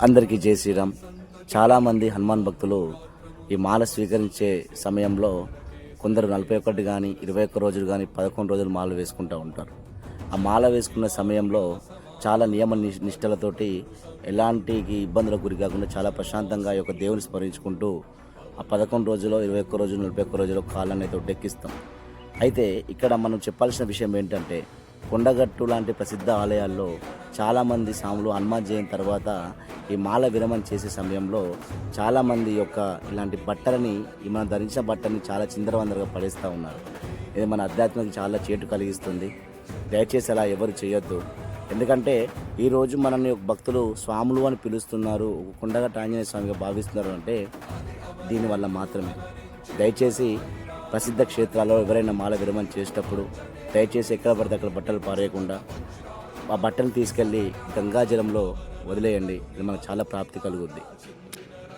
అందరికీ జై శ్రీరామ్. చాలామంది హనుమాన్ భక్తులు ఈ మాల స్వీకరించే సమయంలో కొందరు 41 కానీ 21 రోజులు కానీ 11 రోజులు మాల వేసుకుంటూ ఉంటారు. ఆ మాల వేసుకున్న సమయంలో చాలా నియమ నిష్టలతోటి ఎలాంటి ఇబ్బందులకు గురి కాకుండా చాలా ప్రశాంతంగా ఈ యొక్క దేవుని స్మరించుకుంటూ ఆ 11 రోజులు 21 రోజులు 41 రోజులు కాళ్ళని తొట్టెక్కిస్తాం. అయితే ఇక్కడ మనం చెప్పాల్సిన విషయం ఏంటంటే, కొండగట్టు లాంటి ప్రసిద్ధ ఆలయాల్లో చాలామంది స్వాములు హనుమాన్ జయంతి తర్వాత ఈ మాల విరమణ చేసే సమయంలో చాలామంది యొక్క ఇలాంటి బట్టలని మనం ధరించిన బట్టని చాలా చిందరవందరగా పడేస్తూ ఉన్నారు. ఇది మన అధ్యాత్మకి చాలా చేటు కలిగిస్తుంది. దయచేసి అలా ఎవరు చేయొద్దు. ఎందుకంటే ఈరోజు మనల్ని భక్తులు స్వాములు అని పిలుస్తున్నారు, కొండగట్టు ఆంజనేయ స్వామిగా భావిస్తున్నారు అంటే దీనివల్ల మాత్రమే. దయచేసి ప్రసిద్ధ క్షేత్రాల్లో ఎవరైనా మాల విరమణ చేసేటప్పుడు దయచేసి ఎక్కడ పడితే అక్కడ బట్టలు పారేయకుండా ఆ బట్టలు తీసుకెళ్ళి గంగాజలంలో వదిలేయండి. ఇది మనకు చాలా ప్రాప్తి కలుగుద్ది.